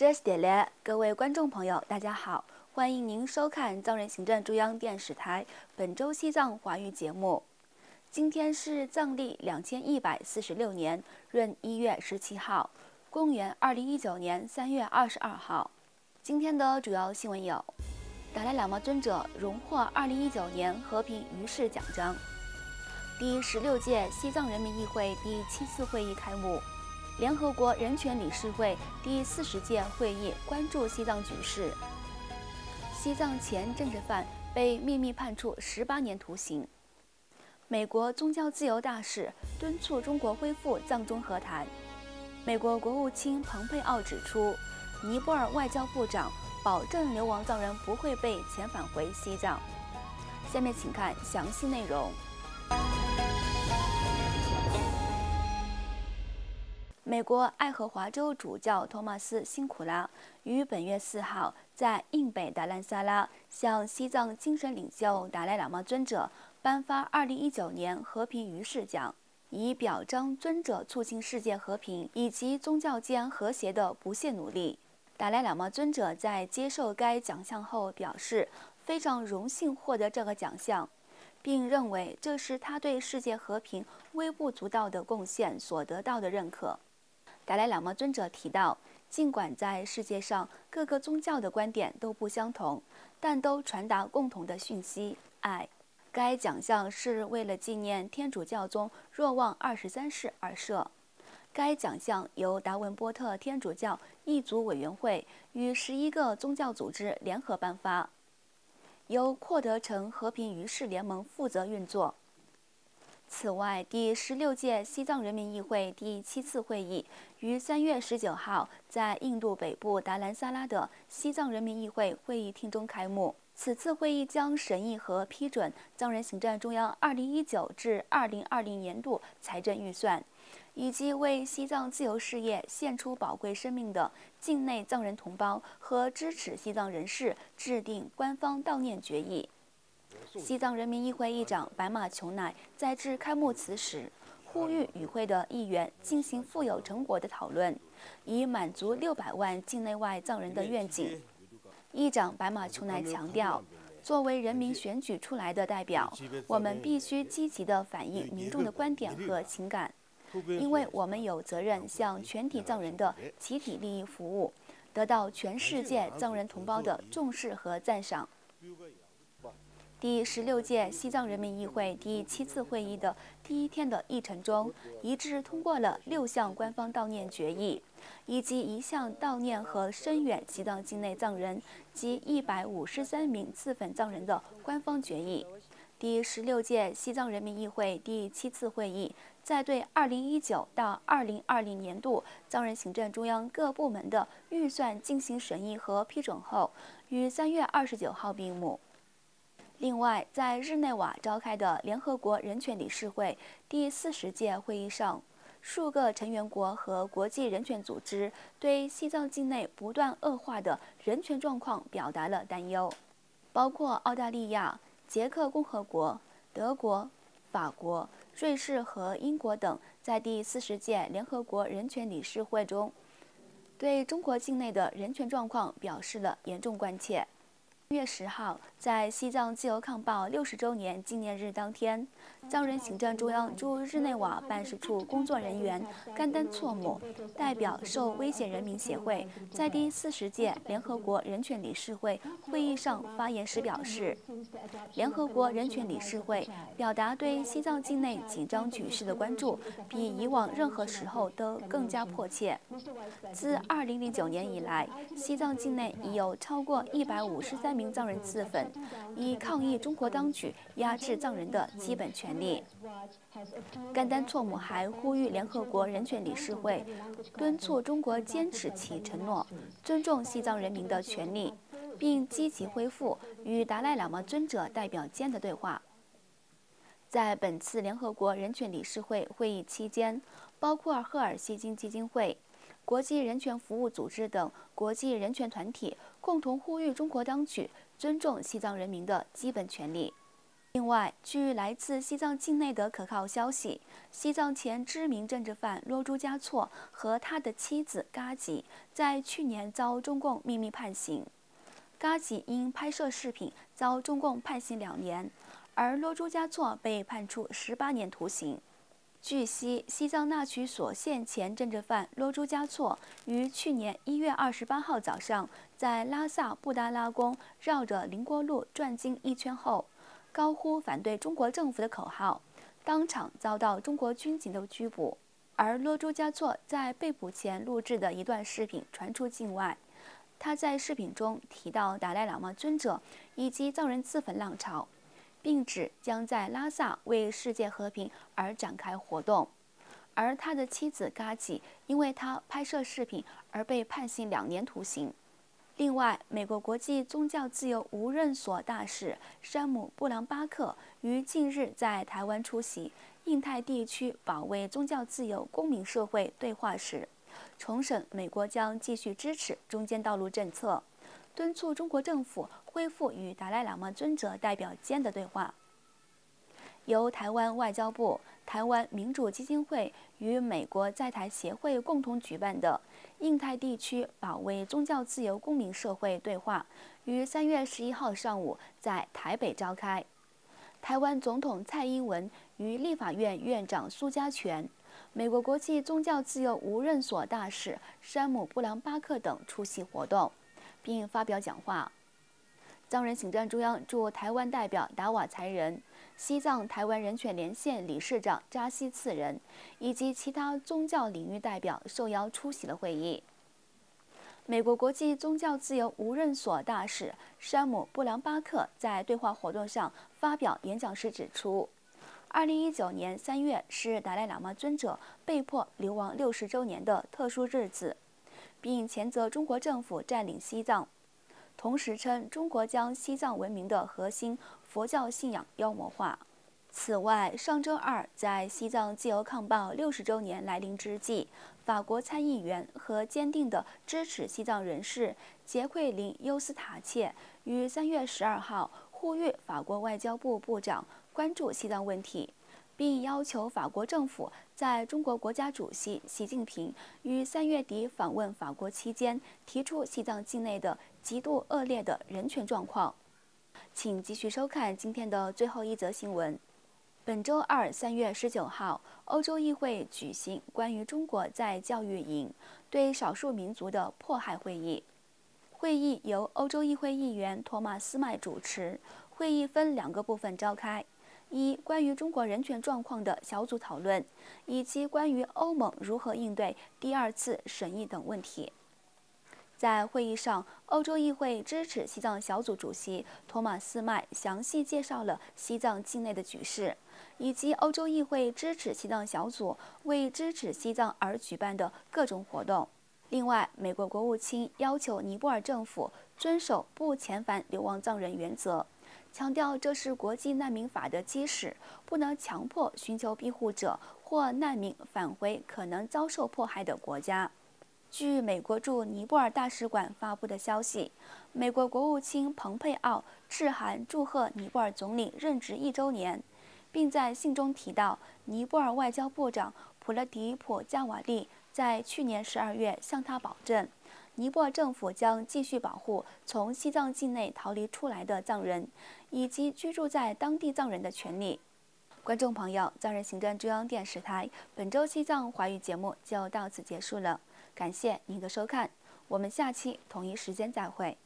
这是点嘞，各位观众朋友，大家好，欢迎您收看藏人行政中央电视台本周西藏华语节目。今天是藏历2146年闰1月17号，公元2019年3月22号。今天的主要新闻有：达赖喇嘛尊者荣获2019年和平于世奖章；第16届西藏人民议会第7次会议开幕；联合国人权理事会第40届会议关注西藏局势；西藏前政治犯被秘密判处18年徒刑；美国宗教自由大使敦促中国恢复藏中和谈；美国国务卿蓬佩奥指出，尼泊尔外交部长保证流亡藏人不会被遣返回西藏。下面请看详细内容。美国爱荷华州主教托马斯·辛苦拉于本月4号在印北达兰萨拉向西藏精神领袖达赖喇嘛尊者颁发2019年和平于世奖，以表彰尊者促进世界和平以及宗教间和谐的不懈努力。达赖喇嘛尊者在接受该奖项后表示，非常荣幸获得这个奖项，并认为这是他对世界和平微不足道的贡献所得到的认可。达赖喇嘛尊者提到，尽管在世界上各个宗教的观点都不相同，但都传达共同的讯息——爱。该奖项是为了纪念天主教宗若望23世而设。该奖项由达文波特天主教一族委员会与11个宗教组织联合颁发，由阔德城和平于世联盟负责运作。此外，第16届西藏人民议会第7次会议于3月19号在印度北部达兰萨拉的西藏人民议会会议厅中开幕。此次会议将审议和批准藏人行政中央2019至2020年度财政预算，以及为西藏自由事业献出宝贵生命的境内藏人同胞和支持西藏人士制定官方悼念决议。西藏人民议会议长白马琼乃在致开幕词时，呼吁与会的议员进行富有成果的讨论，以满足600万境内外藏人的愿景。议长白马琼乃强调，作为人民选举出来的代表，我们必须积极地反映民众的观点和情感，因为我们有责任向全体藏人的集体利益服务，得到全世界藏人同胞的重视和赞赏。第16届西藏人民议会第7次会议的第一天的议程中，一致通过了6项官方悼念决议，以及1项悼念和声援西藏境内藏人及153名自焚藏人的官方决议。第16届西藏人民议会第7次会议在对2019到2020年度藏人行政中央各部门的预算进行审议和批准后，于3月29号闭幕。另外，在日内瓦召开的联合国人权理事会第40届会议上，数个成员国和国际人权组织对西藏境内不断恶化的人权状况表达了担忧，包括澳大利亚、捷克共和国、德国、法国、瑞士和英国等，在第40届联合国人权理事会中，对中国境内的人权状况表示了严重关切。3月10号，在西藏自由抗暴60周年纪念日当天，藏人行政中央驻日内瓦办事处工作人员甘丹措姆代表受威胁人民协会在第40届联合国人权理事会会议上发言时表示，联合国人权理事会表达对西藏境内紧张局势的关注，比以往任何时候都更加迫切。自2009年以来，西藏境内已有超过153名藏人自焚，以抗议中国当局压制藏人的基本权利。甘丹措姆还呼吁联合国人权理事会敦促中国坚持其承诺，尊重西藏人民的权利，并积极恢复与达赖喇嘛尊者代表间的对话。在本次联合国人权理事会会议期间，包括赫尔辛基基金会、国际人权服务组织等国际人权团体共同呼吁中国当局尊重西藏人民的基本权利。另外，据来自西藏境内的可靠消息，西藏前知名政治犯洛朱嘉措和他的妻子嘎吉在去年遭中共秘密判刑。嘎吉因拍摄视频遭中共判刑2年，而洛朱嘉措被判处18年徒刑。据悉，西藏那曲所县前政治犯洛朱嘉措于去年1月28号早上在拉萨布达拉宫绕着宁国路转经1圈后，高呼反对中国政府的口号，当场遭到中国军警的拘捕。而洛朱嘉措在被捕前录制的一段视频传出境外，他在视频中提到达赖喇嘛尊者以及藏人自焚浪潮，并指将在拉萨为世界和平而展开活动。而他的妻子嘎吉因为他拍摄视频而被判刑2年徒刑。另外，美国国际宗教自由无任所大使山姆·布朗巴克于近日在台湾出席印太地区保卫宗教自由公民社会对话时，重申美国将继续支持中间道路政策，敦促中国政府恢复与达赖喇嘛尊者代表间的对话。由台湾外交部、台湾民主基金会与美国在台协会共同举办的印太地区保卫宗教自由公民社会对话，于3月11号上午在台北召开。台湾总统蔡英文与立法院院长苏家全、美国国际宗教自由无任所大使山姆·布朗巴克等出席活动，并发表讲话。藏人行政中央驻台湾代表达瓦才仁、西藏台湾人权连线理事长扎西次仁以及其他宗教领域代表受邀出席了会议。美国国际宗教自由无任所大使山姆·布朗巴克在对话活动上发表演讲时指出，2019年3月是达赖喇嘛尊者被迫流亡60周年的特殊日子，并谴责中国政府占领西藏。同时称中国将西藏文明的核心佛教信仰妖魔化。此外，上周二在西藏自由抗暴60周年来临之际，法国参议员和坚定的支持西藏人士杰奎琳·尤斯塔切于3月12号呼吁法国外交部部长关注西藏问题，并要求法国政府在中国国家主席习近平于3月底访问法国期间提出西藏境内的极度恶劣的人权状况。请继续收看今天的最后一则新闻。本周二3月19号，欧洲议会举行关于中国在教育营对少数民族的迫害会议。会议由欧洲议会议员托马斯麦主持。会议分2个部分召开：一、关于中国人权状况的小组讨论，以及关于欧盟如何应对第2次审议等问题。在会议上，欧洲议会支持西藏小组主席托马斯麦详细介绍了西藏境内的局势，以及欧洲议会支持西藏小组为支持西藏而举办的各种活动。另外，美国国务卿要求尼泊尔政府遵守不遣返流亡藏人原则，强调这是国际难民法的基石，不能强迫寻求庇护者或难民返回可能遭受迫害的国家。据美国驻尼泊尔大使馆发布的消息，美国国务卿蓬佩奥致函祝贺尼泊尔总理任职1周年，并在信中提到，尼泊尔外交部长普勒迪普·加瓦利在去年12月向他保证，尼泊尔政府将继续保护从西藏境内逃离出来的藏人以及居住在当地藏人的权利。观众朋友，藏人行政中央电视台本周西藏华语节目就到此结束了，感谢您的收看，我们下期同一时间再会。